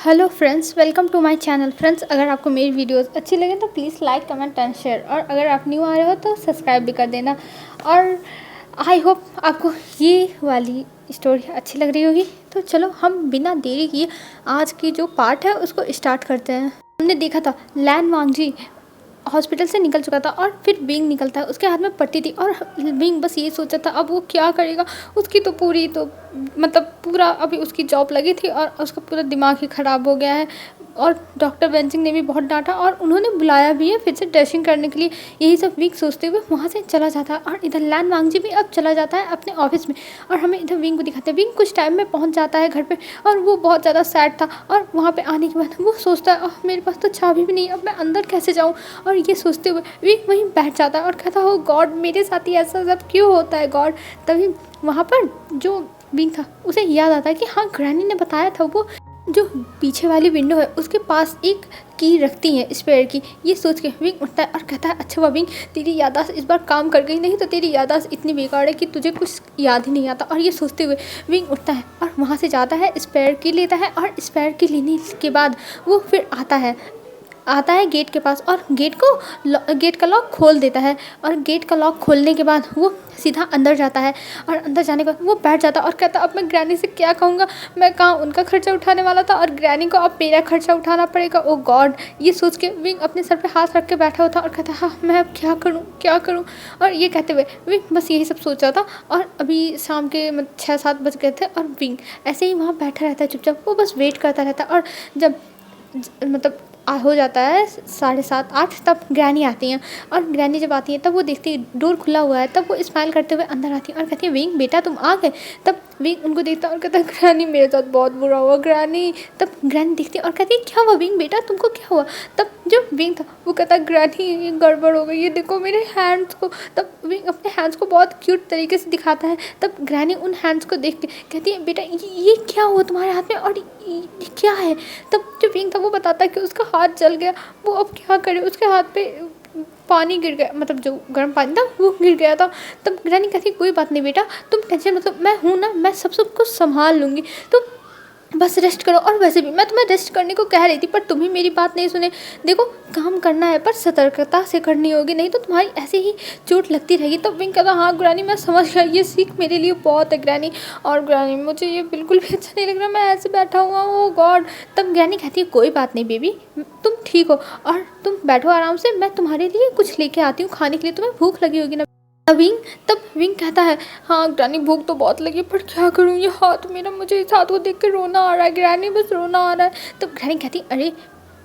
Hello friends, welcome to my channel. Friends, अगर आपको मेरी वीडियोस अच्छी लगे तो please like comment and share, और अगर आप न्यू आ रहे हो तो सब्सक्राइब भी कर देना। और आई होप आपको ये वाली स्टोरी अच्छी लग रही होगी। तो चलो हम बिना देरी किए आज की जो पार्ट है उसको स्टार्ट करते हैं। हमने देखा था लैन वांगजी हॉस्पिटल से निकल चुका था और फिर विंग निकलता है, उसके हाथ में पट्टी थी और विंग बस ये सोचा था अब वो क्या करेगा। उसकी तो पूरी तो मतलब पूरा अभी उसकी जॉब लगी थी और उसका पूरा दिमाग ही ख़राब हो गया है। और डॉक्टर बेंचिंग ने भी बहुत डांटा और उन्होंने बुलाया भी है फिर से ड्रेसिंग करने के लिए। यही सब विंग सोचते हुए वहाँ से चला जाता है और इधर लैन वांगजी भी अब चला जाता है अपने ऑफिस में। और हमें इधर विंग को दिखाते हैं। विंग कुछ टाइम में पहुँच जाता है घर पे और वो बहुत ज़्यादा सैड था। और वहाँ पे आने के बाद वो सोचता है मेरे पास तो चाबी भी नहीं, अब मैं अंदर कैसे जाऊँ। और ये सोचते हुए विंग वहीं बैठ जाता है और कहता हो गॉड, मेरे साथ ही ऐसा सब क्यों होता है गॉड। तभी वहाँ पर जो विंग था उसे याद आता है कि हाँ, ग्रैनी ने बताया था वो जो पीछे वाली विंडो है उसके पास एक की रखती है स्पेयर की। ये सोच के विंग उठता है और कहता है अच्छा विंग, तेरी याददाश्त इस बार काम कर गई, नहीं तो तेरी याददाश्त इतनी बेकार है कि तुझे कुछ याद ही नहीं आता। और ये सोचते हुए विंग उठता है और वहाँ से जाता है, स्पेयर की लेता है और स्पेयर की लेने के बाद वो फिर आता है गेट के पास और गेट का लॉक खोल देता है। और गेट का लॉक खोलने के बाद वो सीधा अंदर जाता है और अंदर जाने के बाद वो बैठ जाता है और कहता है अब मैं ग्रैनी से क्या कहूँगा, मैं कहाँ उनका खर्चा उठाने वाला था और ग्रैनी को अब मेरा खर्चा उठाना पड़ेगा। ओ गॉड, ये सोच के विंग अपने सर पे हाथ रख के बैठा होता और कहता है हाँ, मैं अब क्या करूँ। और ये कहते हुए विंग बस यही सब सोच रहा था। और अभी शाम के 6-7 बज गए थे और विंग ऐसे ही वहाँ बैठा रहता है चुपचाप, वो बस वेट करता रहता है। और जब मतलब हो जाता है 7:30-8, तब ग्रैनी आती हैं। और ग्रैनी जब आती है तब वो देखती है डोर खुला हुआ है, तब वो स्माइल करते हुए अंदर आती है और कहती है विंग बेटा तुम आ गए। तब विंग उनको देखता है और कहता है ग्रैनी मेरे साथ बहुत बुरा हुआ ग्रैनी। तब ग्रैनी देखती है और कहती है क्या हुआ विंग बेटा, तुमको क्या हुआ। तब जो विंग था वो कहता है ग्रैनी ये गड़बड़ हो गई, ये देखो मेरे हैंड्स को। तब विंग अपने हैंड्स को बहुत क्यूट तरीके से दिखाता है। तब ग्रैनी उन हैंड्स को देख के कहती है बेटा ये क्या हुआ तुम्हारे हाथ में और ये क्या है। तब जो विंग था वो बताता है कि उसका हाथ जल गया, वो अब क्या करे, उसके हाथ पे पानी गिर गया, मतलब जो गर्म पानी था वो गिर गया था। तब ग्रैनी कहती कोई बात नहीं बेटा, तुम टेंशन मतलब मैं हूँ ना, मैं सब कुछ संभाल लूँगी, तुम बस रेस्ट करो। और वैसे भी मैं तुम्हें रेस्ट करने को कह रही थी पर तुम ही मेरी बात नहीं सुने। देखो काम करना है पर सतर्कता से करनी होगी, नहीं तो तुम्हारी ऐसे ही चोट लगती रहेगी। तब विंग कहता हाँ ग्रैनी मैं समझ गया, ये सीख मेरे लिए बहुत है ग्रैनी। और ग्रैनी मुझे ये बिल्कुल भी अच्छा नहीं लग रहा, मैं ऐसे बैठा हुआ हूँ, ओ गॉड। तब ग्रैनी कहती है कोई बात नहीं बेबी, तुम ठीक हो और तुम बैठो आराम से, मैं तुम्हारे लिए कुछ लेके आती हूँ खाने के लिए, तुम्हें भूख लगी होगी ना। तब विंग कहता है हाँ ग्रैनी भूख तो बहुत लगी पर क्या करूँ, ये हाथ मेरा, मुझे इस हाथ को देख के रोना आ रहा है ग्रैनी, बस रोना आ रहा है। तब ग्रैनी कहती अरे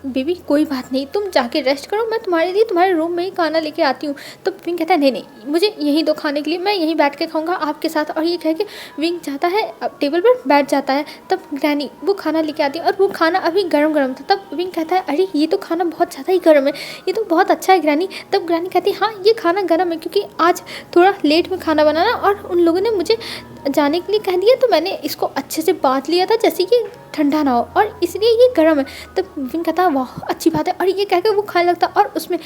बेबी कोई बात नहीं, तुम जाके रेस्ट करो, मैं तुम्हारे लिए तुम्हारे रूम में ही खाना लेके आती हूँ। तो विंग कहता है नहीं मुझे यहीं दो खाने के लिए, मैं यहीं बैठ के खाऊंगा आपके साथ। और ये कह के विंग जाता है टेबल पर बैठ जाता है। तब ग्रैनी वो खाना लेके आती है और वो खाना अभी गरम था। तब विंग कहता है अरे ये तो खाना बहुत ज़्यादा ही गर्म है, ये तो बहुत अच्छा है ग्रैनी। तब ग्रैनी कहती है हाँ ये खाना गर्म है क्योंकि आज थोड़ा लेट में खाना बनाना और उन लोगों ने मुझे जाने के लिए कह दिया, तो मैंने इसको अच्छे से बांध लिया था जैसे कि ठंडा ना हो और इसलिए ये गर्म है। तब विंग कहता वाह अच्छी बात है। और ये कह के वो खाने लगता और उसमें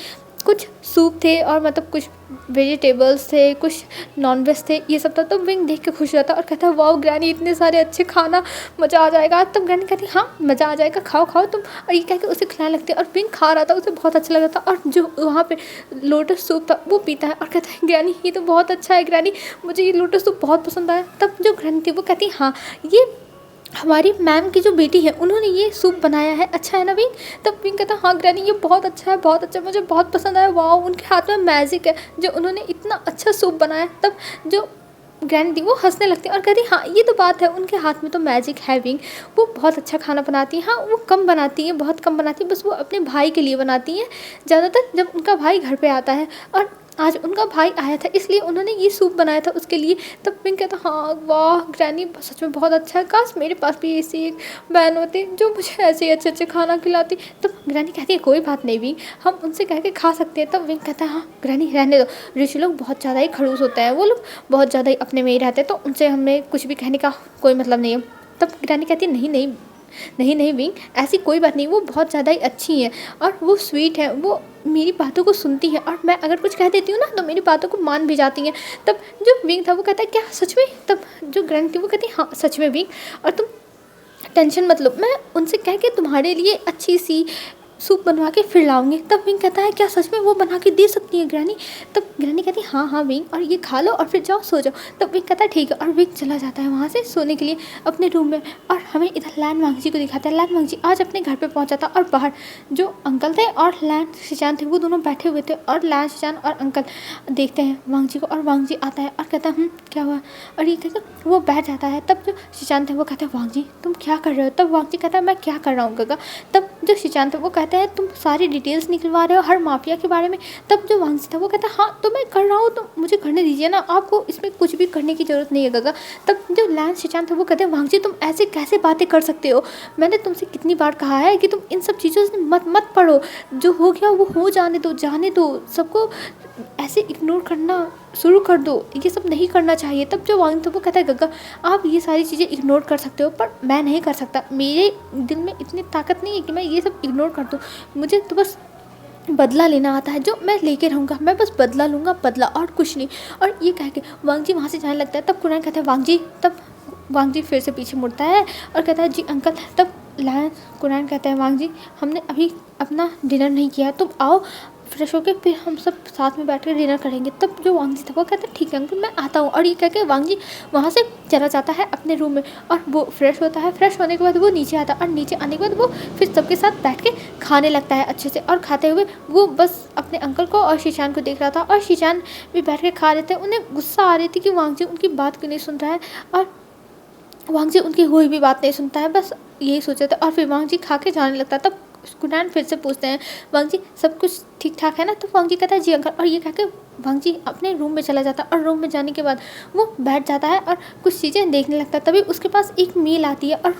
कुछ सूप थे और मतलब कुछ वेजिटेबल्स थे, कुछ नॉनवेज थे, ये सब था। तो विंग देख के खुश रहता और कहता है वाह ग्रैनी इतने सारे अच्छे खाना, मज़ा आ जाएगा। तब ग्रैनी कहती हाँ मज़ा आ जाएगा, खाओ तुम। और ये कह के उसे खिलाने लगते और विंग खा रहा था, उसे बहुत अच्छा लगा था। और जो वहाँ पे लोटस सूप था वो पीता है और कहता है ग्रैनी ये तो बहुत अच्छा है ग्रैनी, मुझे ये लोटस सूप बहुत पसंद आया। तब जो ग्रैनी थी वो कहती हाँ ये हमारी मैम की जो बेटी है उन्होंने ये सूप बनाया है, अच्छा है ना विंग। तब विंग कहता हाँ ग्रैनी ये बहुत अच्छा है, बहुत अच्छा, मुझे बहुत पसंद आया, वाह उनके हाथ में मैजिक है जो उन्होंने इतना अच्छा सूप बनाया। तब जो ग्रैनी थी वो हंसने लगती है और कहती हाँ ये तो बात है, उनके हाथ में तो मैजिक है विंग, वो बहुत अच्छा खाना बनाती है। हाँ वो कम बनाती है, बहुत कम बनाती है, बस वो अपने भाई के लिए बनाती है ज़्यादातर जब उनका भाई घर पे आता है। और आज उनका भाई आया था इसलिए उन्होंने ये सूप बनाया था उसके लिए। तब विंग कहता हाँ वाह ग्रैनी सच में बहुत अच्छा है, काश मेरे पास भी ऐसी एक बहन होती जो मुझे ऐसे ही अच्छे खाना खिलाती। तब ग्रैनी कहती है कोई बात नहीं विंग, हम उनसे कह के खा सकते हैं। तब विंग कहता है हाँ ग्रैनी रहने दो, ऋषि लोग बहुत ज़्यादा ही खड़ूस होते हैं, वो लोग बहुत ज़्यादा ही अपने में ही रहते हैं, तो उनसे हमें कुछ भी कहने का कोई मतलब नहीं है। तब ग्रैनी कहती है नहीं विंग ऐसी कोई बात नहीं, वो बहुत ज़्यादा ही अच्छी हैं और वो स्वीट है, वो मेरी बातों को सुनती है और मैं अगर कुछ कह देती हूँ ना तो मेरी बातों को मान भी जाती हैं। तब जो विंग था वो कहता है क्या सच में। तब जो ग्रैनी थी वो कहती है हाँ सच में विंग, और तुम टेंशन मत लो, मैं उनसे कह के तुम्हारे लिए अच्छी सी सूप बनवा के फिर लाऊंगी। तब विंग कहता है क्या सच में वो बना के दे सकती है ग्रैनी? तब ग्रैनी कहती है हाँ हाँ विंग, और ये खा लो और फिर जाओ सो जाओ। तब विंग कहता है ठीक है, और विंग चला जाता है वहाँ से सोने के लिए अपने रूम में। और हमें इधर लैन वांगजी को दिखाता है। लैन वांगजी आज अपने घर पे पहुँचा था और बाहर जो अंकल थे और लैन शिचान थे वो दोनों बैठे हुए थे। और लैन शिचान और अंकल देखते हैं वांगजी को, और वांगजी आता है और कहता है क्या हुआ, और ये कहकर वो बैठ जाता है। तब जो शिचान थे वो कहते हैं वांगजी तुम क्या कर रहे हो? तब वांगजी कहता है मैं क्या कर रहा हूँ गगा। तब जो शिचान थे वो कहते हैं तुम सारी डिटेल्स निकलवा रहे हो हर माफिया के बारे में। तब जो वांगजी था वो कहता है हाँ तो मैं कर रहा हूँ, तो मुझे करने दीजिए ना, आपको इसमें कुछ भी करने की ज़रूरत नहीं है गगा। तब जो लैन शिचान था वो कहते हैं वांगजी तुम ऐसे कैसे बातें कर सकते हो? मैंने तुमसे कितनी बार कहा है कि तुम इन सब चीज़ों से मत पढ़ो, जो हो गया वो हो जाने दो, सबको ऐसे इग्नोर करना शुरू कर दो, ये सब नहीं करना चाहिए। तब जो वांग था वो कहता है गग्गा आप ये सारी चीज़ें इग्नोर कर सकते हो पर मैं नहीं कर सकता, मेरे दिल में इतनी ताकत नहीं है कि मैं ये सब इग्नोर कर दूँ। मुझे तो बस बदला लेना आता है जो मैं लेके रहूँगा, मैं बस बदला लूँगा, बदला और कुछ नहीं। और ये कह के वांग जी वहाँ से जाने लगता है। तब कुरान कहता है वांग जी, तब वांग जी फिर से पीछे मुड़ता है और कहता है जी अंकल। तब लायन कुरान कहता है वांग जी हमने अभी अपना डिनर नहीं किया, तुम आओ फ्रेश होके फिर हम सब साथ में बैठ कर डिनर करेंगे। तब जो वांग जी था वो कहता है ठीक है अंकल मैं आता हूँ। और ये कह के वांग जी वहाँ से चला जाता है अपने रूम में और वो फ्रेश होता है। फ्रेश होने के बाद वो नीचे आता है और नीचे आने के बाद वो फिर सबके साथ बैठ के खाने लगता है अच्छे से। और खाते हुए वो बस अपने अंकल को और शीशान को देख रहा था और शीशान भी बैठ के खा रहे थे। उन्हें गुस्सा आ रही थी कि वांग जी उनकी बात क्यों नहीं सुन रहा है और वांग जी उनकी कोई भी बात नहीं सुनता है, बस यही सोचा था। और फिर वांग जी खा के जाने लगता है। तब कुरान फिर से पूछते हैं वांग जी सब कुछ ठीक ठाक है ना? तो वांग जी कहता है जी अंकल। और ये कह के वांग जी अपने रूम में चला जाता है और रूम में जाने के बाद वो बैठ जाता है और कुछ चीज़ें देखने लगता है। तभी उसके पास एक मेल आती है और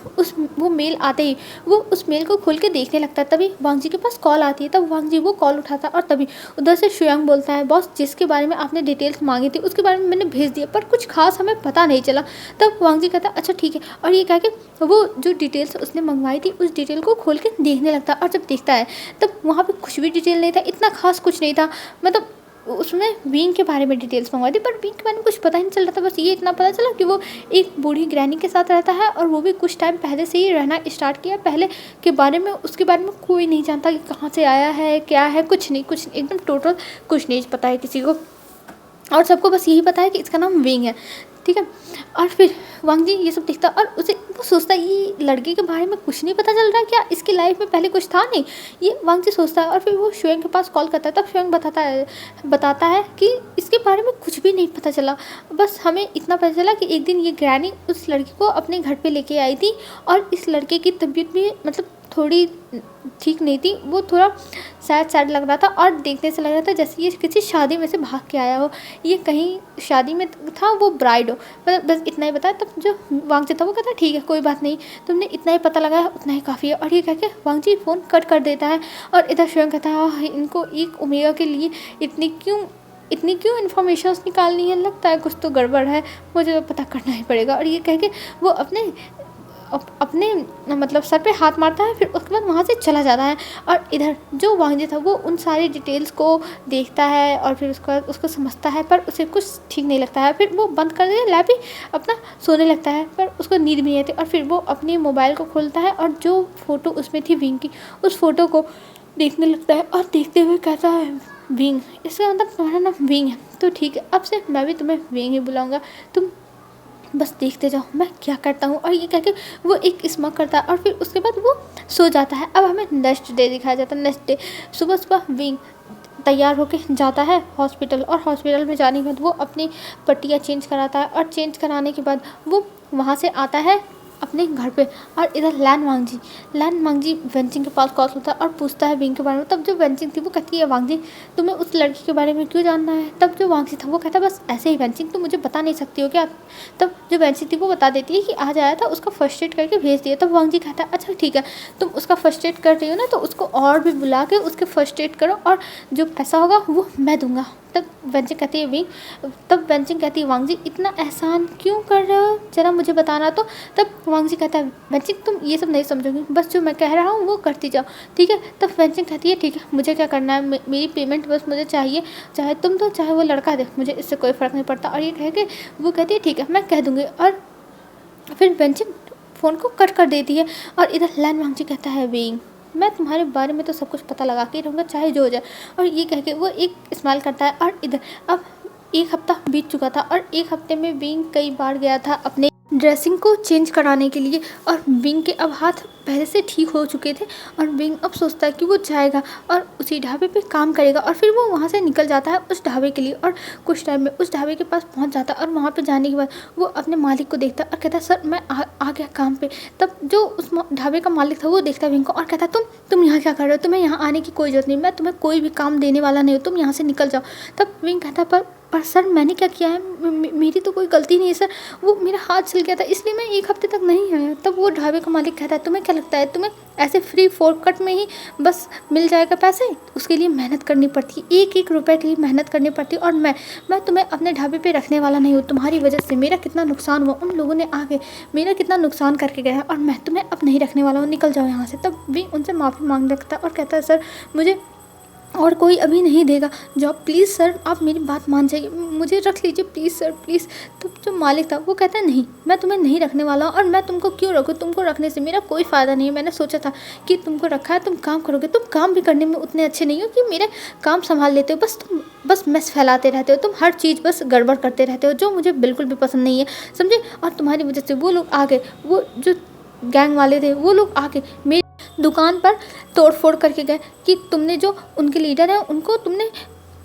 वो मेल आते ही वो उस मेल को खोल के देखने लगता है। तभी वांग जी के पास कॉल आती है। तब वांग जी वो कॉल उठाता है और तभी उधर से शुयांग बोलता है बॉस जिसके बारे में आपने डिटेल्स मांगी थी उसके बारे में मैंने भेज दिया पर कुछ खास हमें पता नहीं चला। तब वांग जी कहता है अच्छा ठीक है। और ये कह के वो जो डिटेल्स उसने मंगवाई थी उस डिटेल को खोल के देखने लगता है और जब देखता है तब वहाँ पे कुछ भी डिटेल नहीं था, इतना खास कुछ नहीं था। मतलब उसमें विंग के बारे में डिटेल्स मंगवाई थी पर विंग के बारे में कुछ पता ही नहीं चल रहा था। बस ये इतना पता चला कि वो एक बूढ़ी ग्रैनी के साथ रहता है और वो भी कुछ टाइम पहले से ही रहना स्टार्ट किया। पहले के बारे में उसके बारे में कोई नहीं जानता कि कहाँ से आया है क्या है, कुछ नहीं एकदम टोटल कुछ नहीं पता है किसी को। और सबको बस यही पता है कि इसका नाम विंग है, ठीक है। और फिर वांग जी ये सब दिखता और उसे वो सोचता है ये लड़के के बारे में कुछ नहीं पता चल रहा क्या, इसकी लाइफ में पहले कुछ था नहीं, ये वांग जी सोचता है। और फिर वो शुयांग के पास कॉल करता है। तब शुयांग बताता है कि इसके बारे में कुछ भी नहीं पता चला, बस हमें इतना पता चला कि एक दिन ये ग्रैनी उस लड़की को अपने घर पे लेके आई थी और इस लड़के की तबीयत भी मतलब थोड़ी ठीक नहीं थी, वो थोड़ा सैड लग रहा था और देखने से लग रहा था जैसे ये किसी शादी में से भाग के आया हो, ये कहीं शादी में था, वो ब्राइड हो। बस इतना ही बताया। तब जो वांग जी था वो कहता है ठीक है कोई बात नहीं, तुमने इतना ही पता लगाया उतना ही काफ़ी है। और ये कह के वांग जी फ़ोन कट कर देता है। और इधर शुयांग कहता है इनको एक ओमेगा के लिए इतनी क्यों इन्फॉर्मेशन निकालनी है, लगता है कुछ तो गड़बड़ है, मुझे तो पता करना ही पड़ेगा। और ये कह के वो अपने मतलब सर पे हाथ मारता है, फिर उसके बाद वहाँ से चला जाता है। और इधर जो वांग जी था वो उन सारी डिटेल्स को देखता है और फिर उसको समझता है पर उसे कुछ ठीक नहीं लगता है। फिर वो बंद कर देता है लैप ही अपना सोने लगता है पर उसको नींद भी नहीं आती। और फिर वो अपने मोबाइल को खोलता है और जो फ़ोटो उसमें थी विंग की उस फ़ोटो को देखने लगता है और देखते हुए कहता है विंग, इसका मतलब तुम्हारा नाम विंग है, तो ठीक है अब से मैं भी तुम्हें विंग ही बुलाऊँगा, तुम बस देखते जाओ मैं क्या करता हूँ। और ये कह के वो एक स्मोक करता है और फिर उसके बाद वो सो जाता है। अब हमें नेक्स्ट डे दिखाया जाता है। नेक्स्ट डे सुबह विंग तैयार होके जाता है हॉस्पिटल और हॉस्पिटल में जाने के बाद वो अपनी पट्टियाँ चेंज कराता है और चेंज कराने के बाद वो वहाँ से आता है अपने घर पे। और इधर लैन वांग जी वेंचिंग के पास कॉल होता है और पूछता है विंग के बारे में। तब जो वेंचिंग थी वो कहती है वांग जी तुम्हें उस लड़की के बारे में क्यों जानना है? तब जो वांग जी था वो कहता है बस ऐसे ही वेंचिंग तुम मुझे बता नहीं सकती हो क्या? तब जो वेंचिंग थी वो बता देती है कि आज आया था उसका फर्स्ट एड करके भेज दिया। तब वांग जी कहता है अच्छा ठीक है तुम उसका फर्स्ट एड कर रही हो ना तो उसको और भी बुला के उसके फर्स्ट एड करो और जो पैसा होगा वो मैं दूंगा। तब वेंचिंग कहती है वांग जी इतना एहसान क्यों कर रहे हो, जरा मुझे बताना। तो तब वांग जी कहता है वेंचिंग तुम ये सब नहीं समझोगी, बस जो मैं कह रहा हूँ वो करती जाओ, ठीक है। तब वेंचिंग कहती है ठीक है मुझे क्या करना है, मेरी पेमेंट बस मुझे चाहिए, चाहे तुम दो चाहे वो लड़का दे, मुझे इससे कोई फ़र्क नहीं पड़ता। और ये कह के वो कहती है ठीक है मैं कह दूँगी। और फिर वेंचिंग फ़ोन को कट कर देती है। और इधर लैन वांगची कहता है विंग, मैं तुम्हारे बारे में तो सब कुछ पता लगा के ही रहूँगा चाहे जो हो जाए। और ये कह के वो एक स्माइल करता है। और इधर अब 1 हफ्ता बीत चुका था और 1 हफ्ते में विंग कई बार गया था अपने ड्रेसिंग को चेंज कराने के लिए। और विंग के अब हाथ पहले से ठीक हो चुके थे और विंग अब सोचता है कि वो जाएगा और उसी ढाबे पे काम करेगा। और फिर वो वहाँ से निकल जाता है उस ढाबे के लिए और कुछ टाइम में उस ढाबे के पास पहुँच जाता है। और वहाँ पे जाने के बाद वो अपने मालिक को देखता है और कहता है सर मैं आ गया काम पे। तब जो उस ढाबे का मालिक था वो देखता है विंग को और कहता है तुम यहाँ क्या कर रहे हो, तुम्हें यहाँ आने की कोई ज़रूरत नहीं, मैं तुम्हें कोई भी काम देने वाला नहीं हूँ, तुम यहाँ से निकल जाओ। तब विंग कहता है पर सर मैंने क्या किया है, मेरी तो कोई गलती नहीं है सर, वो मेरा हाथ छिल गया था इसलिए मैं 1 हफ्ते तक नहीं आया। तब वो ढाबे का मालिक कहता है तुम्हें क्या लगता है तुम्हें ऐसे फ्री फोरकट में ही बस मिल जाएगा पैसे, उसके लिए मेहनत करनी पड़ती है, एक एक रुपए के लिए मेहनत करनी पड़ती है। और मैं तुम्हें अपने ढाबे पे रखने वाला नहीं हूँ, तुम्हारी वजह से मेरा कितना नुकसान हुआ, उन लोगों ने आगे मेरा कितना नुकसान करके गया है और मैं तुम्हें अब नहीं रखने वाला हूँ, निकल जाओ यहाँ से। तब भी उनसे माफ़ी मांग रखता है और कहता है सर मुझे और कोई अभी नहीं देगा जॉब, प्लीज़ सर आप मेरी बात मान जाइए, मुझे रख लीजिए प्लीज़ सर प्लीज़। तो जो मालिक था वो कहता है नहीं मैं तुम्हें नहीं रखने वाला हूँ और मैं तुमको क्यों रखूँ, तुमको रखने से मेरा कोई फ़ायदा नहीं है। मैंने सोचा था कि तुमको रखा है तुम काम करोगे, तुम काम भी करने में उतने अच्छे नहीं हो कि मेरे काम संभाल लेते हो, तुम बस मैस फैलाते रहते हो, तुम हर चीज़ बस गड़बड़ करते रहते हो जो मुझे बिल्कुल भी पसंद नहीं है, समझे। और तुम्हारी वजह से वो लोग आ गए, वो जो गैंग वाले थे वो लोग आके मेरी दुकान पर तोड़ फोड़ करके गए कि तुमने जो उनके लीडर हैं उनको तुमने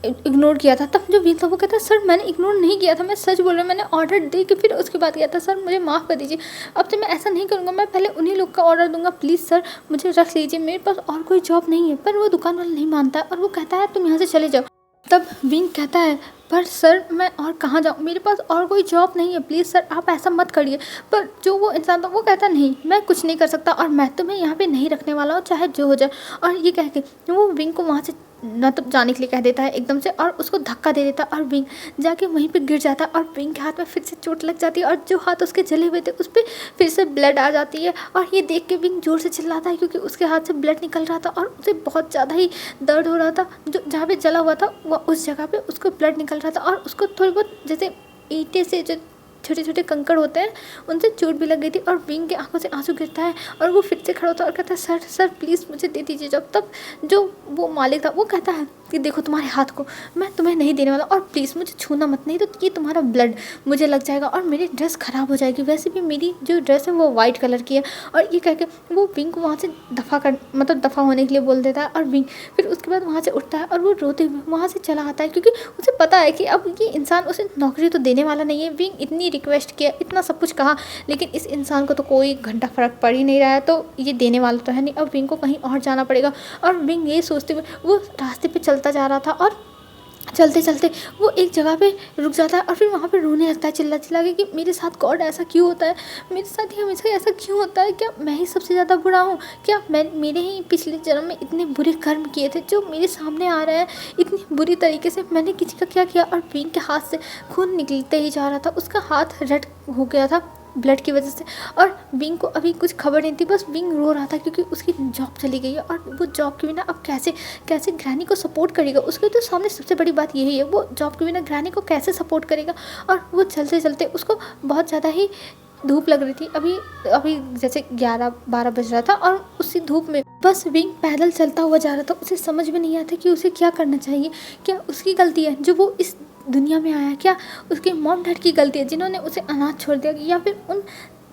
इग्नोर किया था। तब जो वीर था वो कहता है सर मैंने इग्नोर नहीं किया था, मैं सच बोल रहा हूँ, मैंने ऑर्डर दे के फिर उसके बाद किया था, सर मुझे माफ़ कर दीजिए, अब से मैं ऐसा नहीं करूँगा, मैं पहले उन्हीं लोग का ऑर्डर दूंगा, प्लीज़ सर मुझे रख लीजिए, मेरे पास और कोई जॉब नहीं है। पर वो दुकान वाला नहीं मानता और वो कहता है तुम यहाँ से चले जाओ। तब विंग कहता है पर सर मैं और कहाँ जाऊँ, मेरे पास और कोई जॉब नहीं है, प्लीज़ सर आप ऐसा मत करिए। पर जो वो इंसान था वो कहता नहीं मैं कुछ नहीं कर सकता और मैं तुम्हें यहाँ पे नहीं रखने वाला हूँ चाहे जो हो जाए। और ये कह के वो विंग को वहाँ से मतलब जाने के लिए कह देता है एकदम से और उसको धक्का दे देता है और विंग जाके वहीं पे गिर जाता है और विंग के हाथ में फिर से चोट लग जाती है और जो हाथ उसके जले हुए थे उस पर फिर से ब्लड आ जाती है। और ये देख के विंग जोर से चिल्लाता है क्योंकि उसके हाथ से ब्लड निकल रहा था और उसे बहुत ज़्यादा ही दर्द हो रहा था, जो जहाँ पे जला हुआ था वो उस जगह पे उसको ब्लड निकल रहा था और उसको थोड़ी बहुत जैसे ईंटें से जो छोटे छोटे कंकड़ होते हैं उनसे चोट भी लग गई थी। और विंग के आंखों से आंसू गिरता है और वो फिर से खड़ा होता है और कहता है सर सर प्लीज़ मुझे दे दीजिए जॉब। तब जो वो मालिक था वो कहता है कि देखो तुम्हारे हाथ को मैं तुम्हें नहीं देने वाला और प्लीज़ मुझे छूना मत, नहीं तो ये तुम्हारा ब्लड मुझे लग जाएगा और मेरी ड्रेस ख़राब हो जाएगी, वैसे भी मेरी जो ड्रेस है वो वाइट कलर की है। और ये कह के वो विंग को वहाँ से दफ़ा होने के लिए बोल देता है और विंग फिर उसके बाद वहाँ से उठता है और वो रोते हुए वहाँ से चला आता है क्योंकि उसे पता है कि अब ये इंसान उसे नौकरी तो देने वाला नहीं है। विंग इतनी रिक्वेस्ट किया, इतना सब कुछ कहा, लेकिन इस इंसान को तो कोई घंटा फ़र्क पड़ ही नहीं रहा है, तो ये देने वाला तो है नहीं, अब विंग को कहीं और जाना पड़ेगा। और विंग ये सोचते हुए वो रास्ते पे चलता जा रहा था और चलते चलते वो एक जगह पे रुक जाता है और फिर वहाँ पे रोने लगता है चिल्ला चिल्ला के कि मेरे साथ गॉड ऐसा क्यों होता है, मेरे साथ ही हमेशा ऐसा क्यों होता है, क्या मैं ही सबसे ज़्यादा बुरा हूँ, क्या मेरे ही पिछले जन्म में इतने बुरे कर्म किए थे जो मेरे सामने आ रहे हैं इतनी बुरी तरीके से, मैंने किसी का क्या किया। और विंग के हाथ से खून निकलते ही जा रहा था, उसका हाथ रेड हो गया था ब्लड की वजह से और विंग को अभी कुछ खबर नहीं थी, बस विंग रो रहा था क्योंकि उसकी जॉब चली गई है और वो जॉब के बिना अब कैसे ग्रैनी को सपोर्ट करेगा। उसके तो सामने सबसे बड़ी बात यही है, वो जॉब के बिना ग्रैनी को कैसे सपोर्ट करेगा। और वो चलते चलते उसको बहुत ज़्यादा ही धूप लग रही थी, अभी जैसे 11-12 बज रहा था और उसी धूप में बस विंग पैदल चलता हुआ जा रहा था। उसे समझ में नहीं आता कि उसे क्या करना चाहिए, क्या उसकी गलती है जो वो इस दुनिया में आया, क्या उसके मॉम डैड की गलती है जिन्होंने उसे अनाथ छोड़ दिया, या फिर उन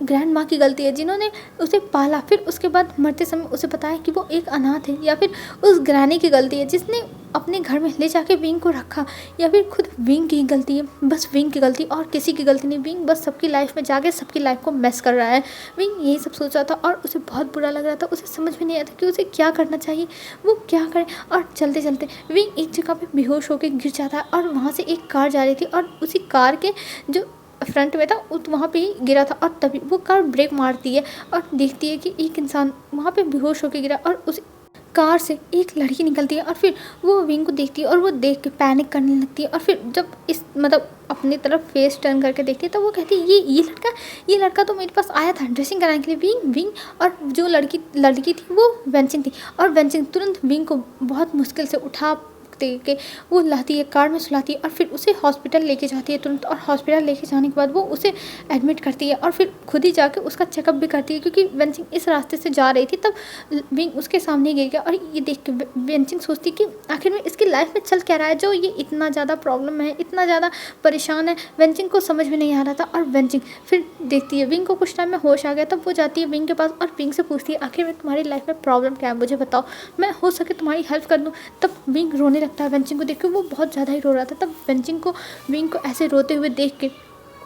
ग्रैंड माँ की गलती है जिन्होंने उसे पाला फिर उसके बाद मरते समय उसे बताया कि वो एक अनाथ है, या फिर उस ग्रैनी की गलती है जिसने अपने घर में ले जाके विंग को रखा, या फिर खुद विंग की गलती है, बस विंग की गलती और किसी की गलती नहीं। विंग बस सबकी लाइफ में जाके सबकी लाइफ को मेस कर रहा है। विंग यही सब सोच रहा था और उसे बहुत बुरा लग रहा था, उसे समझ में नहीं आया था कि उसे क्या करना चाहिए, वो क्या करे। और चलते चलते विंग एक जगह पे बेहोश होकर गिर जाता है और वहाँ से एक कार जा रही थी और उसी कार के जो फ्रंट में था वहाँ पे ही गिरा था और तभी वो कार ब्रेक मारती है और देखती है कि एक इंसान वहाँ पे बेहोश होकर गिरा और उस कार से एक लड़की निकलती है और फिर वो विंग को देखती है और वो देख के पैनिक करने लगती है। और फिर जब इस अपनी तरफ फेस टर्न करके देखती है तो वो कहती है ये लड़का तो मेरे पास आया था ड्रेसिंग कराने के लिए। विंग और जो लड़की थी वो वेंचिंग थी और वेंचिंग तुरंत विंग को बहुत मुश्किल से दे के वो लाती है, कार में सुलाती है और फिर उसे हॉस्पिटल लेके जाती है तुरंत। और हॉस्पिटल लेके जाने के बाद वो उसे एडमिट करती है और फिर खुद ही जाके उसका चेकअप भी करती है, क्योंकि वेंचिंग इस रास्ते से जा रही थी तब विंग उसके सामने गिर गया। और ये देख के वेंचिंग सोचती कि आखिर में इसकी लाइफ में चल क्या रहा है जो ये इतना ज़्यादा प्रॉब्लम है, इतना ज़्यादा परेशान है। वेंचिंग को समझ में नहीं आ रहा था। और वेंचिंग फिर देखती है, विंग को कुछ टाइम में होश आ गया तब वो जाती है विंग के पास और विंग से पूछती है आखिर में तुम्हारी लाइफ में प्रॉब्लम क्या है, मुझे बताओ, मैं हो सके तुम्हारी हेल्प कर दूँ। तब विंग रोने लगता है वेंचिंग को देख के, वो बहुत ज़्यादा ही रो रहा था। तब वेंचिंग को विंग को ऐसे रोते हुए देख के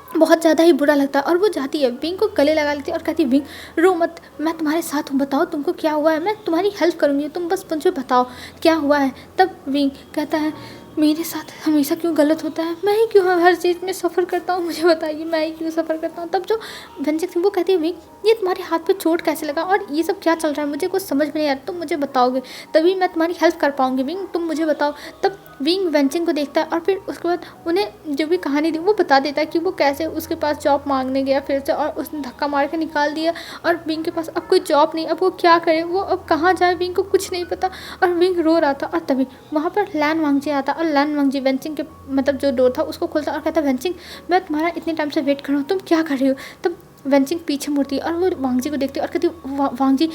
बहुत ज़्यादा ही बुरा लगता है और वो जाती है विंग को गले लगा लेती है और कहती है विंग रो मत, मैं तुम्हारे साथ हूँ, बताओ तुमको क्या हुआ है, मैं तुम्हारी हेल्प करूँगी, तुम बस मुझे बताओ क्या हुआ है। तब विंग कहता है मेरे साथ हमेशा क्यों गलत होता है, मैं ही क्यों हर चीज़ में सफ़र करता हूँ, मुझे बताइए मैं ही क्यों सफ़र करता हूँ। तब जो वेंचिंग थी वो कहती है विंग ये तुम्हारे हाथ पे चोट कैसे लगा और ये सब क्या चल रहा है, मुझे कुछ समझ में नहीं आ रहा, तुम मुझे बताओगे तभी मैं तुम्हारी हेल्प कर पाऊँगी विंग, तुम मुझे बताओ। तब विंग वेंचिंग को देखता है और फिर उसके बाद उन्हें जो भी कहानी थी वो बता देता है कि वो कैसे उसके पास जॉब मांगने गया फिर से और उसने धक्का मार के निकाल दिया और विंग के पास अब कोई जॉब नहीं, अब वो क्या करे, वो अब कहाँ जाए, विंग को कुछ नहीं पता और विंग रो रहा था। और तभी वहाँ पर लैन वांगजी आता और लैन वांगजी वेंचिंग के मतलब जो डोर था उसको खोलता और कहता वेंचिंग मैं तुम्हारा इतने टाइम से वेट कर रहा हूँ, तुम क्या कर रही हो। तब वेंचिंग पीछे मुड़ती है और वो वांगजी को देखती है और कहती वांगजी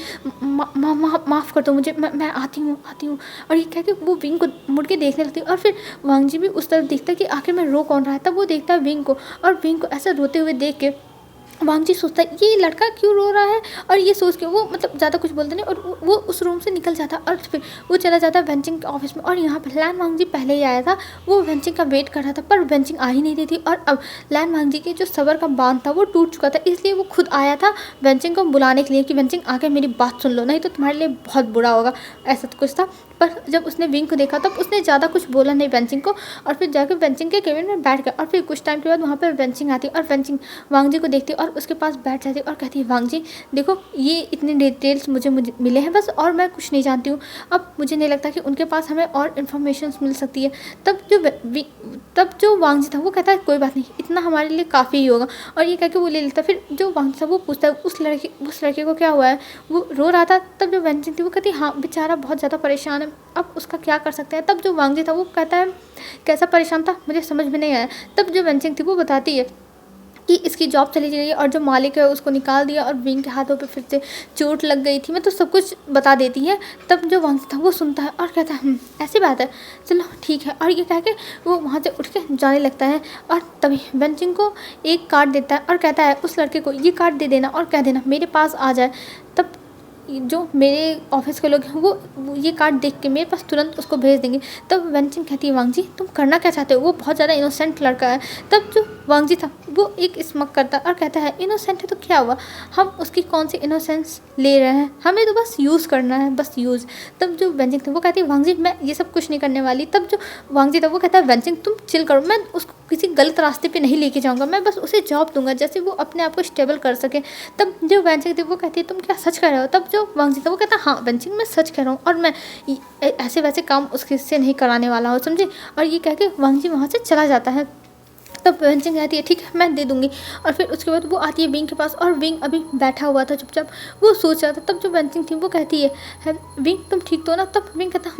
माफ़ कर दो मुझे, मैं आती हूँ। और ये कह के वो विंग को मुड़ के देखने लगती है और फिर वांगजी भी उस तरफ देखता है कि आखिर में रो कौन रहा है। तब वो देखता है विंग को और विंग को ऐसा रोते हुए देख के वांगजी सोचता है ये लड़का क्यों रो रहा है और ये सोच के वो मतलब ज़्यादा कुछ बोलते नहीं और वो उस रूम से निकल जाता और फिर वो चला जाता है वेंचिंग के ऑफिस में। और यहाँ पर लैन वांगजी पहले ही आया था, वो वेंचिंग का वेट कर रहा था पर वेंचिंग आ ही नहीं रही थी और अब लैन वांगजी के जो सबर का बांध था वो टूट चुका था, इसलिए वो खुद आया था वेंचिंग को बुलाने के लिए कि वेंचिंग आके मेरी बात सुन लो नहीं तो तुम्हारे लिए बहुत बुरा होगा, ऐसा तो कुछ था। पर जब उसने विंग को देखा तब उसने ज़्यादा कुछ बोला नहीं वेंचिंग को और फिर जाकर वेंचिंग के केबिन में बैठ गया। और फिर कुछ टाइम के बाद वहाँ पर वेंचिंग आती और वेंचिंग वांगजी को देखती और उसके पास बैठ जाती और कहती है वांगजी देखो ये इतने डिटेल्स मुझे मिले हैं बस और मैं कुछ नहीं जानती हूँ, अब मुझे नहीं लगता कि उनके पास हमें और इन्फॉर्मेशन मिल सकती है। तब जो वांगजी था वो कहता है कोई बात नहीं, इतना हमारे लिए काफ़ी ही होगा और ये कह के वो ले लेता। फिर जो वांगजी था वो पूछता है उस लड़के को क्या हुआ है, वो रो रहा था। तब जो वेंचिंग थी वो कहती हाँ बेचारा बहुत ज़्यादा परेशान है, अब उसका क्या कर सकते हैं। तब जो वांगजी था वो कहता है कैसा परेशान था मुझे समझ में नहीं आया। तब जो वेंचिंग थी वो बताती है कि इसकी जॉब चली गई और जो मालिक है उसको निकाल दिया और विंग के हाथों पे फिर से चोट लग गई थी, मैं तो सब कुछ बता देती है। तब जो वांगजी था वो सुनता है और कहता है ऐसी बात है, चलो ठीक है। और ये कह के वो वहाँ से उठ के जाने लगता है और तभी वेंचिंग को एक कार्ड देता है और कहता है उस लड़के को ये कार्ड दे देना और कह देना मेरे पास आ जाए। तब जो मेरे ऑफिस के लोग हैं वो ये कार्ड देख के मेरे पास तुरंत उसको भेज देंगे। तब वेंचिंग कहती है वांगजी तुम करना क्या चाहते हो, वो बहुत ज़्यादा इनोसेंट लड़का है। तब जो वांगजी था वो एक स्मक करता और कहता है इनोसेंट है तो क्या हुआ, हम उसकी कौन सी इनोसेंस ले रहे हैं, हमें तो बस यूज़ करना है, बस यूज़। तब जो वेंचिंग था वो कहती है वांगजी मैं ये सब कुछ नहीं करने वाली। तब जो वांगजी था वो कहता है वेंचिंग तुम चिल करो, मैं उसको किसी गलत रास्ते पे नहीं लेके जाऊंगा, मैं बस उसे जॉब दूंगा जैसे वो अपने आप को स्टेबल कर सके। तब जो वेंचिंग थी वो कहती है तुम क्या सच कह रहे हो। तब जो वांगजी था वो कहता है हाँ वेंचिंग मैं सच कह रहा हूँ और मैं ऐसे वैसे काम उसके से नहीं कराने वाला हूँ, समझे। और ये कह के वांगजी वहाँ से चला जाता है। तब वेंचिंग कहती है ठीक है मैं दे दूंगी। और फिर उसके बाद वो आती है विंग के पास और विंग अभी बैठा हुआ था चुपचाप, वो सोच रहा था। तब जो वेंचिंग थी वो कहती है विंग तुम ठीक तो ना। तब विंग कहता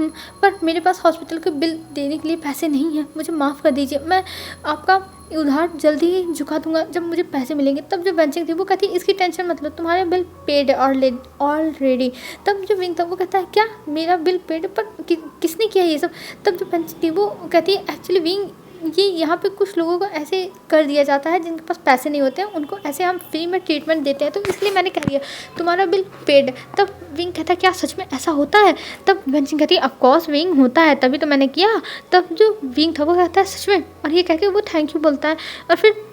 पर मेरे पास हॉस्पिटल के बिल देने के लिए पैसे नहीं हैं, मुझे माफ़ कर दीजिए, मैं आपका उधार जल्दी ही चुका दूंगा जब मुझे पैसे मिलेंगे। तब जो वेंचिंग थी वो कहती है इसकी टेंशन मत लो, तुम्हारे बिल पेड है ऑलरेडी। तब जो विंग था वो कहता है क्या मेरा बिल पेड, पर किसने किया ये सब। तब जो वेंचिंग थी वो कहती है एक्चुअली विंग ये यहाँ पे कुछ लोगों को ऐसे कर दिया जाता है जिनके पास पैसे नहीं होते हैं, उनको ऐसे हम फ्री में ट्रीटमेंट देते हैं, तो इसलिए मैंने कह दिया तुम्हारा बिल पेड है। तब विंग कहता है क्या सच में ऐसा होता है। तब वेंचिंग कहती है ऑफकोर्स विंग होता है, तभी तो मैंने किया। तब जो विंग था वो कहता है सच में, और ये कह के वो थैंक यू बोलता है और फिर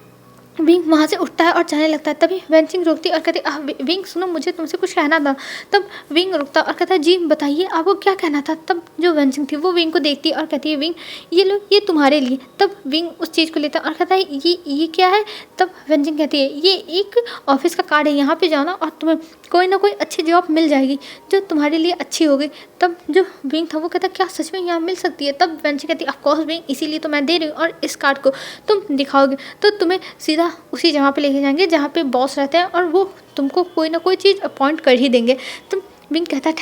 विंग वहाँ से उठता है और जाने लगता है। तभी वेंचिंग रोकती और कहती विंग सुनो मुझे तुमसे कुछ कहना था। तब विंग रुकता और कहता है जी बताइए आपको क्या कहना था। तब जो वेंचिंग थी वो विंग को देखती और कहती है विंग ये लो ये तुम्हारे लिए। तब विंग उस चीज़ को लेता और कहता है ये क्या है। तब वेंचिंग कहती है ये एक ऑफिस का कार्ड है, यहाँ पे जाना और तुम्हें कोई ना कोई अच्छी जॉब मिल जाएगी जो तुम्हारे लिए अच्छी होगी। तब जो विंग था वो कहता क्या सच में यहाँ मिल सकती है। तब वेंचिंग कहती ऑफकोर्स विंग इसीलिए तो मैं दे रही हूँ, और इस कार्ड को तुम दिखाओगे तो तुम्हें सीधा उसी जगह पे लेके जाएंगे जहाँ पे बॉस रहते हैं और वो तुमको कोई ना कोई चीज़ अपॉइंट कर ही देंगे। तुम विंग कहता है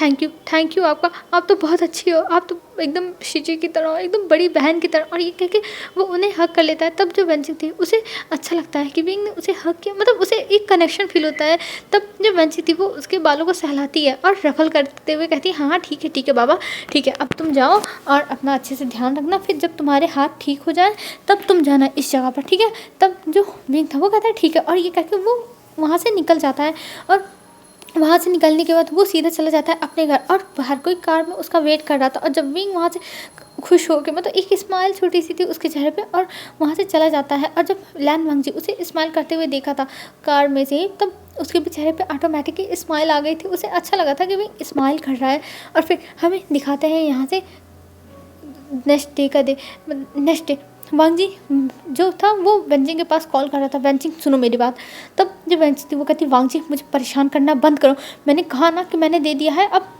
थैंक यू आपका, आप तो बहुत अच्छी हो, आप तो एकदम शीची की तरह हो, एकदम बड़ी बहन की तरह। और ये कह के वो उन्हें हक कर लेता है। तब जो वेंचिंग थी उसे अच्छा लगता है कि विंग ने उसे हक किया, मतलब उसे एक कनेक्शन फील होता है। तब जो वेंचिंग थी वो उसके बालों को सहलाती है और रफल करते हुए कहती है हाँ ठीक है बाबा, ठीक है, अब तुम जाओ और अपना अच्छे से ध्यान रखना, फिर जब तुम्हारे हाथ ठीक हो जाए तब तुम जाना इस जगह पर, ठीक है। तब जो विंग था वो कहता है ठीक है, और ये कह के वो वहाँ से निकल जाता है। और वहाँ से निकलने के बाद वो सीधा चला जाता है अपने घर, और बाहर कोई कार में उसका वेट कर रहा था। और जब विंग वहाँ से खुश हो के, मतलब एक स्माइल छोटी सी थी उसके चेहरे पे, और वहाँ से चला जाता है। और जब लैन वांगजी उसे स्माइल करते हुए देखा था कार में से, तब उसके भी चेहरे पे ऑटोमेटिकली स्माइल आ गई थी। उसे अच्छा लगा था कि विंग स्माइल कर रहा है। और फिर हमें दिखाते हैं यहाँ से नेक्स्ट डे वांगजी जो था वो वेंचिंग के पास कॉल कर रहा था, वेंचिंग सुनो मेरी बात। तब जो वेंचिंग थी वो कहती वांगजी मुझे परेशान करना बंद करो, मैंने कहा ना कि मैंने दे दिया है, अब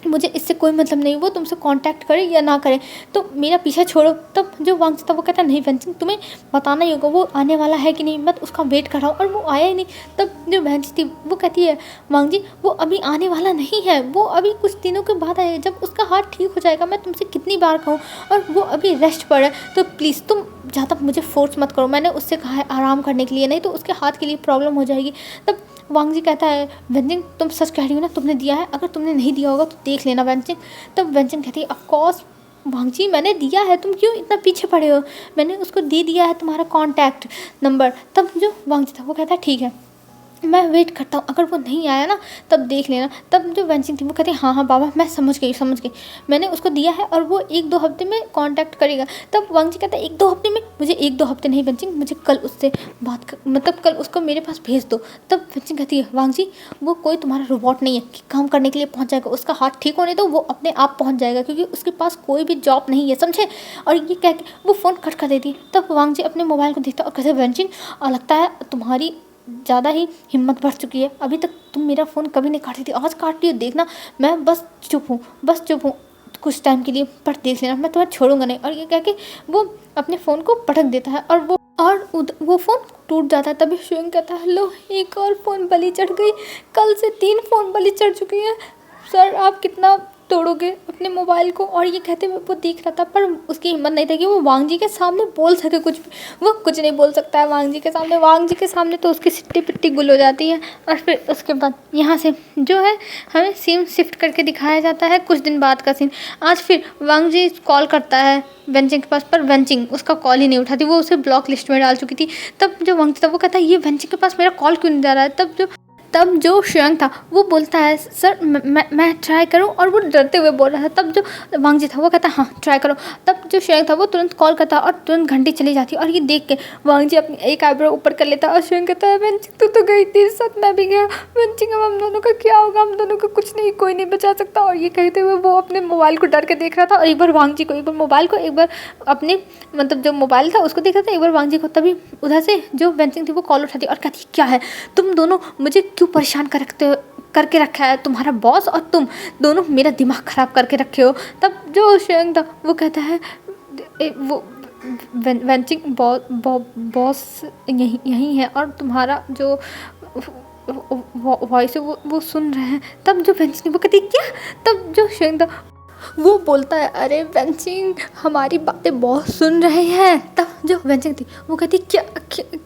मुझे इससे कोई मतलब नहीं, वो तुमसे कांटेक्ट करे या ना करे, तो मेरा पीछा छोड़ो। तब जो वांगजी था वो कहता नहीं वेंचिंग तुम्हें बताना ही होगा वो आने वाला है कि नहीं, मैं तो उसका वेट कर रहा हूँ और वो आया ही नहीं। तब जो वेंची थी वो कहती है वांगजी वो अभी आने वाला नहीं है, वो अभी कुछ दिनों के बाद आए, जब उसका हाथ ठीक हो जाएगा, मैं तुमसे कितनी बार कहूँ, और वो अभी रेस्ट पर है, तो प्लीज़ तुम ज़्यादा मुझे फोर्स मत करो, मैंने उससे कहा है आराम करने के लिए, नहीं तो उसके हाथ के लिए प्रॉब्लम हो जाएगी। तब वांगजी कहता है वेंचिंग तुम सच कह रही हो ना, तुमने दिया है, अगर तुमने नहीं दिया होगा तो देख लेना वेंचिंग। तब वेंचिंग कहती है ऑफ कोर्स वांगजी मैंने दिया है, तुम क्यों इतना पीछे पड़े हो, मैंने उसको दे दिया है तुम्हारा कॉन्टैक्ट नंबर। तब जो वांगजी था वो कहता है ठीक है मैं वेट करता हूँ, अगर वो नहीं आया ना तब देख लेना। तब जो वेंचिंग थी वो कहती है हाँ बाबा मैं समझ गई, मैंने उसको दिया है और वो 1-2 हफ्ते में कांटेक्ट करेगा। तब वांगजी कहता है 1-2 हफ्ते में, मुझे 1-2 हफ्ते नहीं वेंचिंग, मुझे कल उससे मतलब कल उसको मेरे पास भेज दो। तब वेंचिंग कहती है वांगजी वो कोई तुम्हारा रोबोट नहीं है कि काम करने के लिए पहुँच जाएगा, उसका हाथ ठीक होने दो, वो अपने आप पहुँच जाएगा, क्योंकि उसके पास कोई भी जॉब नहीं है, समझे। और ये कह के वो फ़ोन कट कर देती है। तब वांगजी अपने मोबाइल को देखता और कहते वेंचिंग और लगता है तुम्हारी ज़्यादा ही हिम्मत बढ़ चुकी है, अभी तक तुम मेरा फ़ोन कभी नहीं काटती थी, आज काट रही हो, देखना मैं बस चुप हूँ कुछ टाइम के लिए, पर देख लेना मैं तुम्हें छोड़ूंगा नहीं। और ये कह के वो अपने फ़ोन को पटक देता है और वो फ़ोन टूट जाता है। तभी शुयंग कहता है लो एक और फ़ोन बलि चढ़ गई, कल से 3 फ़ोन बलि चढ़ चुकी हैं, सर आप कितना तोड़ोगे अपने मोबाइल को। और ये कहते हुए वो देख रहा था, पर उसकी हिम्मत नहीं था कि वो वांगजी के सामने बोल सके कुछ भी, वो कुछ नहीं बोल सकता है वांगजी के सामने तो उसकी सिट्टी पिट्टी गुल हो जाती है। और फिर उसके बाद यहाँ से जो है हमें सीन शिफ्ट करके दिखाया जाता है कुछ दिन बाद का सीन। आज फिर वांगजी कॉल करता है वेंचिंग के पास, पर वेंचिंग उसका कॉल ही नहीं उठाती, वो उसे ब्लॉक लिस्ट में डाल चुकी थी। तब जो वांगजी था वो कहता है ये वेंचिंग के पास मेरा कॉल क्यों नहीं जा रहा है। तब जो शुयंग था वो बोलता है सर मैं ट्राई करूं, और वो डरते हुए बोल रहा था। तब जो वांगजी था वो कहता हाँ ट्राई करो। तब जो शुयंग था वो तुरंत कॉल करता और तुरंत घंटी चली जाती, और ये देख के वांगजी अपनी एक आईब्रो ऊपर कर लेता और शुयंग कहता है वेंचिंग तू तो गई थी, साथ मैं भी गया, वेंचिंग अब हम दोनों का क्या होगा, हम दोनों का कुछ नहीं, कोई नहीं बचा सकता। और ये कहते हुए वो अपने मोबाइल को डर के देख रहा था, और एक बार वांगजी को, एक बार मोबाइल को, एक बार अपने मतलब जो मोबाइल था उसको देख रहा था, एक बार वांगजी को। तभी उधर से जो वेंचिंग थी वो कॉल उठाती और कहती क्या है तुम दोनों मुझे क्यों परेशान करके रखा है, तुम्हारा बॉस और तुम दोनों मेरा दिमाग ख़राब करके रखे हो। तब जो शुयंग था वो कहता है वो वेंचिंग बॉस यही है और तुम्हारा जो वॉइस है वो सुन रहे हैं। तब जो वेंचिंग वो कहती क्या, तब जो शुयंग था वो बोलता है अरे वेंचिंग हमारी बातें बॉस सुन रहे हैं। तब जो वेंचिंग थी वो कहती क्या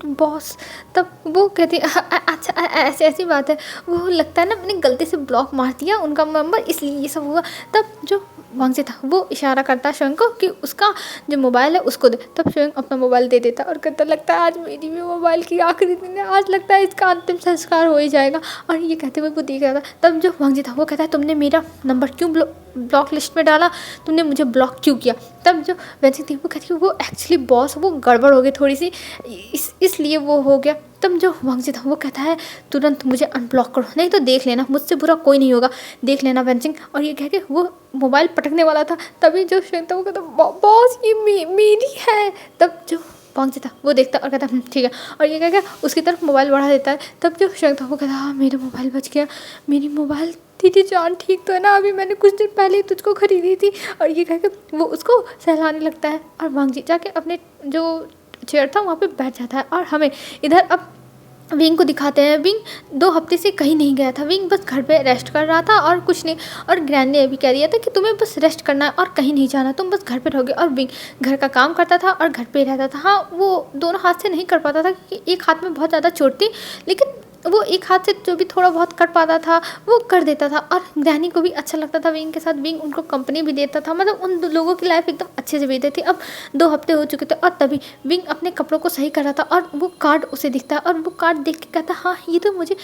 बॉस। तब वो कहती अच्छा ऐसी बात है, वो लगता है ना मैंने गलती से ब्लॉक मार दिया उनका नंबर, इसलिए ये सब हुआ। तब जो वांगजी था वो इशारा करता है शुयंग को कि उसका जो मोबाइल है उसको दे। तब शुयंग अपना मोबाइल दे देता और कहता लगता है आज मेरी भी मोबाइल की आखिरी दिन है, आज लगता है इसका अंतिम संस्कार हो ही जाएगा। और ये कहते हुए वो देख रहा था। तब जो वांगजी था वो कहता है तुमने मेरा नंबर क्यों ब्लॉक लिस्ट में डाला, तुमने मुझे ब्लॉक क्यों किया। तब जो वेंचिंग थी वो कहती है वो एक्चुअली बॉस वो गड़बड़ हो गई थोड़ी सी, इसलिए वो हो गया। तब जो वांगजी था वो कहता है तुरंत मुझे अनब्लॉक करो, नहीं तो देख लेना मुझसे बुरा कोई नहीं होगा, देख लेना वेंचिंग। और ये कह के वो मोबाइल पटकने वाला था, तभी जो शुयंग था वो कहता बॉस ये मेरी है। तब जो वांगजी था वो देखता और कहता ठीक है, और ये कह के उसकी तरफ मोबाइल बढ़ा देता है। तब जो शुयंग था वो कहता हाँ मेरा मोबाइल बच गया, मेरी मोबाइल दीदी जान ठीक तो है ना, अभी मैंने कुछ दिन पहले ही तुझको खरीदी थी। और ये कह के वो उसको सहलाने लगता है और वांगजी जाके अपने जो चेयर था वहाँ पे बैठ जाता है। और हमें इधर अब विंग को दिखाते हैं। विंग 2 हफ्ते से कहीं नहीं गया था, विंग बस घर पे रेस्ट कर रहा था और कुछ नहीं। और ग्रैंड ने भी कह दिया था कि तुम्हें बस रेस्ट करना है और कहीं नहीं जाना, तुम बस घर पे रहोगे। और विंग घर का काम करता था और घर पे ही रहता था। हाँ, वो दोनों हाथ से नहीं कर पाता था क्योंकि एक हाथ में बहुत ज़्यादा चोट थी, लेकिन वो एक हाथ से जो भी थोड़ा बहुत कर पाता था वो कर देता था। और ग्रैनी को भी अच्छा लगता था विंग के साथ, विंग उनको कंपनी भी देता था, मतलब उन लोगों की लाइफ एकदम अच्छे से बीती थी। अब 2 हफ्ते हो चुके थे और तभी विंग अपने कपड़ों को सही कर रहा था और वो कार्ड उसे दिखता है। और वो कार्ड देख के कहता है, हाँ ये तो मुझे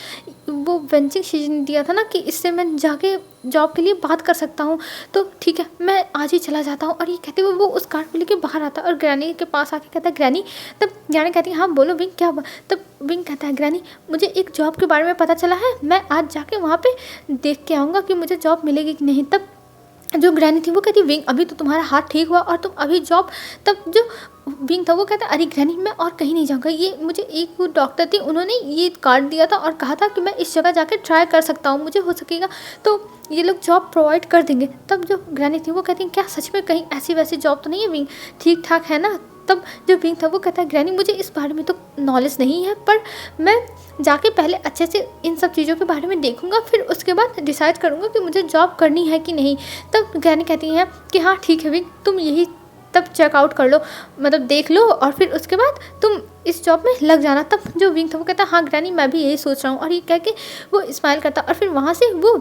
वो वेंचिंग शीज ने दिया था ना कि इससे मैं जाके जॉब के लिए बात कर सकता हूँ, तो ठीक है मैं आज ही चला जाता हूँ। और ये कहते हुए वो उस कार्ड को लेके बाहर आता है और ग्रैनी के पास आके कहता है ग्रैनी। तब ग्रैनी कहती है, हाँ बोलो विंग क्या हुआ। तब विंग कहता है, ग्रैनी मुझे एक जॉब के बारे में पता चला है, मैं आज जाके वहाँ पे देख के आऊँगा कि मुझे जॉब मिलेगी कि नहीं। तब जो ग्रैनी थी वो कहती, विंग अभी तो तुम्हारा हाथ ठीक हुआ और तुम अभी जॉब। तब जो विंग था वो कहता, अरे ग्रैनी मैं और कहीं नहीं जाऊँगा, ये मुझे एक वो डॉक्टर थी उन्होंने ये कार्ड दिया था और कहा था कि मैं इस जगह जाके ट्राई कर सकता हूँ, मुझे हो सकेगा तो ये लोग जॉब प्रोवाइड कर देंगे। तब जो ग्रैनी थी वो कहती, क्या सच में कहीं ऐसी वैसी जॉब तो नहीं है विंग, ठीक ठाक है ना। तब जो विंग था वो कहता है, ग्रैनी मुझे इस बारे में तो नॉलेज नहीं है, पर मैं जाके पहले अच्छे से इन सब चीज़ों के बारे में देखूंगा, फिर उसके बाद डिसाइड करूंगा कि मुझे जॉब करनी है कि नहीं। तब ग्रैनी कहती हैं कि हाँ ठीक है विंग, तुम यही तब चेकआउट कर लो, मतलब देख लो और फिर उसके बाद तुम इस जॉब में लग जाना। तब जो विंग था वो कहता, हाँ ग्रैनी मैं भी यही सोच रहा हूँ। और ये कह के वो स्माइल करता और फिर वहाँ से वो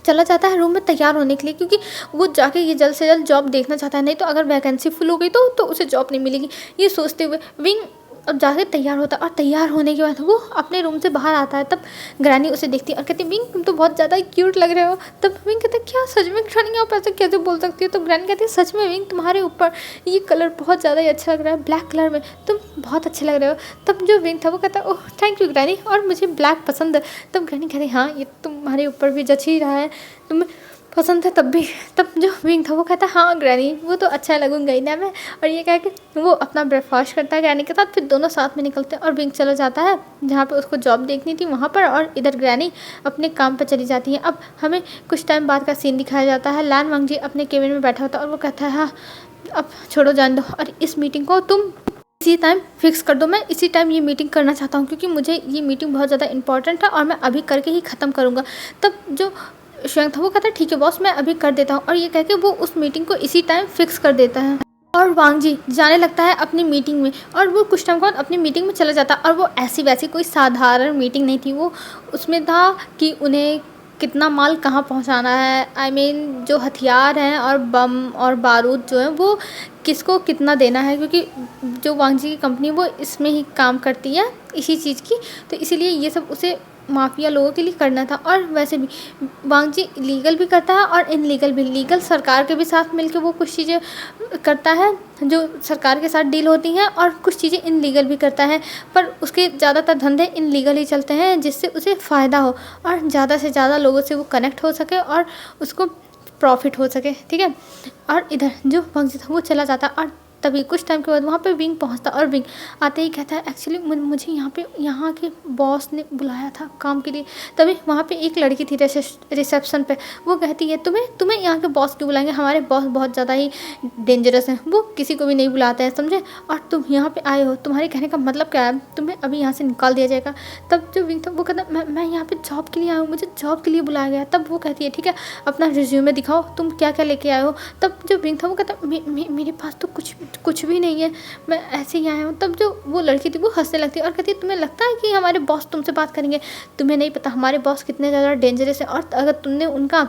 चला जाता है रूम में तैयार होने के लिए, क्योंकि वो जाके ये जल्द से जल्द जॉब देखना चाहता है, नहीं तो अगर वैकेंसी फुल हो गई तो उसे जॉब नहीं मिलेगी। ये सोचते हुए विंग अब जाके तैयार होता है और तैयार होने के बाद वो अपने रूम से बाहर आता है। तब ग्रैनी उसे देखती है और कहती है, विंग तुम तो बहुत ज़्यादा क्यूट लग रहे हो। तब विंग कहते हैं, क्या सच में ग्रैनी आप ऐसे कैसे बोल सकती हो। तो ग्रैनी कहती है, सच में विंग तुम्हारे ऊपर ये कलर बहुत ज़्यादा ही अच्छा लग रहा है, ब्लैक कलर में तुम बहुत अच्छे लग रहे हो। तब जो विंग था वो कहता है, ओह थैंक यू ग्रैनी, और मुझे ब्लैक पसंद है। तब ग्रैनी कहती है, हाँ ये तुम्हारे ऊपर भी जच ही रहा है, तुम पसंद है तब भी। तब जो विंग था वो कहता है, हाँ ग्रैनी वो तो अच्छा लगूंगा ही ना मैं। और ये कह के वो अपना ब्रेकफास्ट करता है ग्रैनी के साथ, फिर दोनों साथ में निकलते हैं और विंग चला जाता है जहाँ पे उसको जॉब देखनी थी वहाँ पर, और इधर ग्रैनी अपने काम पर चली जाती है। अब हमें कुछ टाइम बाद का सीन दिखाया जाता है। लैन वांग जी अपने केबिन में बैठा होता है और वो कहता है, हाँ अब छोड़ो जान दो, और इस मीटिंग को तुम इसी टाइम फिक्स कर दो, मैं इसी टाइम ये मीटिंग करना चाहता हूँ क्योंकि मुझे ये मीटिंग बहुत ज़्यादा इंपॉर्टेंट है और मैं अभी करके ही ख़त्म करूँगा। तब जो श्वेंग था वो कहता है, ठीक है बॉस मैं अभी कर देता हूँ। और ये कह के वो उस मीटिंग को इसी टाइम फिक्स कर देता है और वांग जी जाने लगता है अपनी मीटिंग में। और वो कुछ टाइम बाद अपनी मीटिंग में चला जाता। और वो ऐसी वैसी कोई साधारण मीटिंग नहीं थी, वो उसमें था कि उन्हें कितना माल कहाँ पहुँचाना है, I mean, जो हथियार हैं और बम और बारूद जो है वो किसको कितना देना है, क्योंकि जो वांग जी की कंपनी वो इसमें ही काम करती है इसी चीज़ की, तो इसीलिए ये सब उसे माफिया लोगों के लिए करना था। और वैसे भी वांग जी लीगल भी करता है और इनलीगल भी। लीगल सरकार के भी साथ मिलकर वो कुछ चीज़ें करता है जो सरकार के साथ डील होती हैं, और कुछ चीज़ें इनलीगल भी करता है, पर उसके ज़्यादातर धंधे इनलीगल ही चलते हैं जिससे उसे फ़ायदा हो और ज़्यादा से ज़्यादा लोगों से वो कनेक्ट हो सके और उसको प्रॉफिट हो सके, ठीक है। और इधर जो वांग जी था वो चला जाता और तभी कुछ टाइम के बाद वहाँ पे विंग पहुँचता और विंग आते ही कहता है, एक्चुअली मुझे यहाँ के बॉस ने बुलाया था काम के लिए। तभी वहाँ पे एक लड़की थी रिसेप्शन पे, वो कहती है, तुम्हें यहाँ के बॉस क्यों बुलाएंगे, हमारे बॉस बहुत ज़्यादा ही डेंजरस हैं, वो किसी को भी नहीं बुलाते हैं समझे, और तुम यहाँ पे आए हो, तुम्हारे कहने का मतलब क्या है, तुम्हें अभी यहाँ से निकाल दिया जाएगा। तब जो विंग था वो कहता, मैं यहाँ पर जॉब के लिए आया हूँ, मुझे जॉब के लिए बुलाया गया। तब वो कहती है, ठीक है अपना रिज्यूमे दिखाओ, तुम क्या क्या लेके आए हो। तब जो विंग था वो कहता, मेरे पास तो कुछ भी नहीं है, मैं ऐसे ही आया हूँ। तब जो वो लड़की थी वो हंसने लगती है और कहती है, तुम्हें लगता है कि हमारे बॉस तुमसे बात करेंगे, तुम्हें नहीं पता हमारे बॉस कितने ज़्यादा डेंजरस है, और अगर तुमने उनका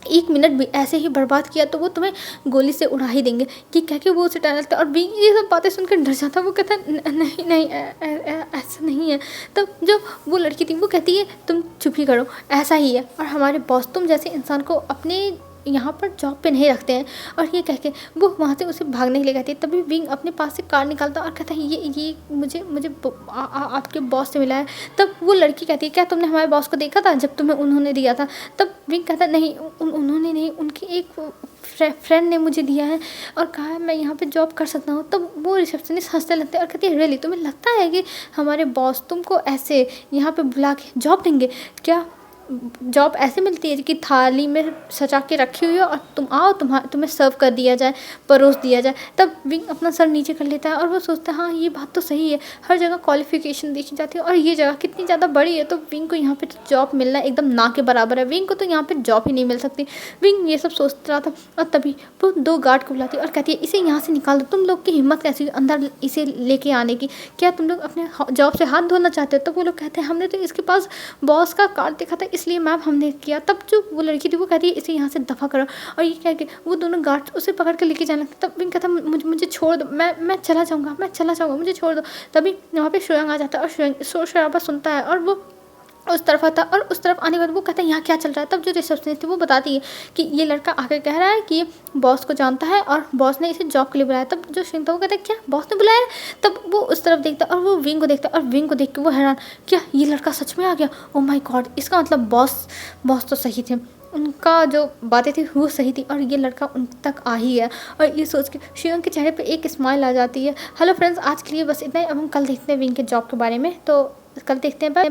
1 मिनट भी ऐसे ही बर्बाद किया तो वो तुम्हें गोली से उड़ा ही देंगे। कि कह के वो उसे डर लगता है और विंग ये सब बातें सुनकर डर जाता है। वो कहता है, नहीं ऐसा नहीं है। तब जो वो लड़की थी वो कहती है, तुम चुप ही करो, ऐसा ही है, और हमारे बॉस तुम जैसे इंसान को अपने यहाँ पर जॉब पे नहीं रखते हैं। और ये कह के वो वहाँ से उसे भागने के लिए कहती है। तभी विंग अपने पास से कार्ड निकालता और कहता है, ये मुझे आपके बॉस से मिला है। तब वो लड़की कहती है, क्या तुमने हमारे बॉस को देखा था जब तुम्हें उन्होंने दिया था। तब विंग कहता नहीं, उन्होंने नहीं, उनकी एक फ्रेंड ने मुझे दिया है और कहा है मैं यहाँ पे जॉब कर सकता हूँ। तब वो रिसेप्शनिस्ट हंसने लगते हैं और कहती है, रियली तुम्हें लगता है कि हमारे बॉस तुमको ऐसे यहाँ पे बुला के जॉब देंगे क्या। जॉब ऐसे मिलती है कि थाली में सजा के रखी हुई है और तुम आओ, तुम्हें सर्व कर दिया जाए, परोस दिया जाए। तब विंग अपना सर नीचे कर लेता है और वो सोचता है हाँ ये बात तो सही है, हर जगह क्वालिफिकेशन देखी जाती है और ये जगह कितनी ज़्यादा बड़ी है, तो विंग को यहाँ पे तो जॉब मिलना एकदम ना के बराबर है, विंग को तो यहाँ पे जॉब ही नहीं मिल सकती। विंग ये सब सोच रहा था और तभी वो 2 गार्ड को बुलाती है और कहती है इसे यहाँ से निकाल दो, तुम लोग की हिम्मत कैसी हुई अंदर इसे लेके आने की, क्या तुम लोग अपने जॉब से हाथ धोना चाहते हो? तो वो लोग कहते हैं हमने तो इसके पास बॉस का कार्ड देखा था इसलिए मैम हमने किया। तब जो वो लड़की थी वो कहती है इसे यहाँ से दफ़ा करो, और ये कह के वो दोनों गार्ड उसे पकड़ के लेके जाने लगते। तब विंग कहता मुझे छोड़ दो, मैं चला जाऊँगा, मुझे छोड़ दो। तभी वहाँ पे श्रेयांग आ जाता है और श्रेयांग शोर शराबा सुनता है और वो उस तरफ आता है और उस तरफ आने के बाद वो कहता है यहाँ क्या चल रहा है। तब जो रिसेप्शनिस्ट थी वो बताती है कि ये लड़का आकर कह रहा है कि ये बॉस को जानता है और बॉस ने इसे जॉब के लिए बुलाया। तब जो श्रेयांग था वो कहता है क्या बॉस ने बुलाया है? तब वो उस तरफ देखता है और वो विंग को देखता है और विंग को देख के वो हैरान, क्या ये लड़का सच में आ गया? ओ माय गॉड, इसका मतलब बॉस तो सही थे, उनका जो बातें थी वो सही थी और ये लड़का उन तक आ ही गया। और ये सोच के श्रेयांग के चेहरे पे एक स्माइल आ जाती है। हेलो फ्रेंड्स, आज के लिए बस इतना ही। अब हम कल देखते हैं विंग के जॉब के बारे में, तो कल देखते हैं। बाय।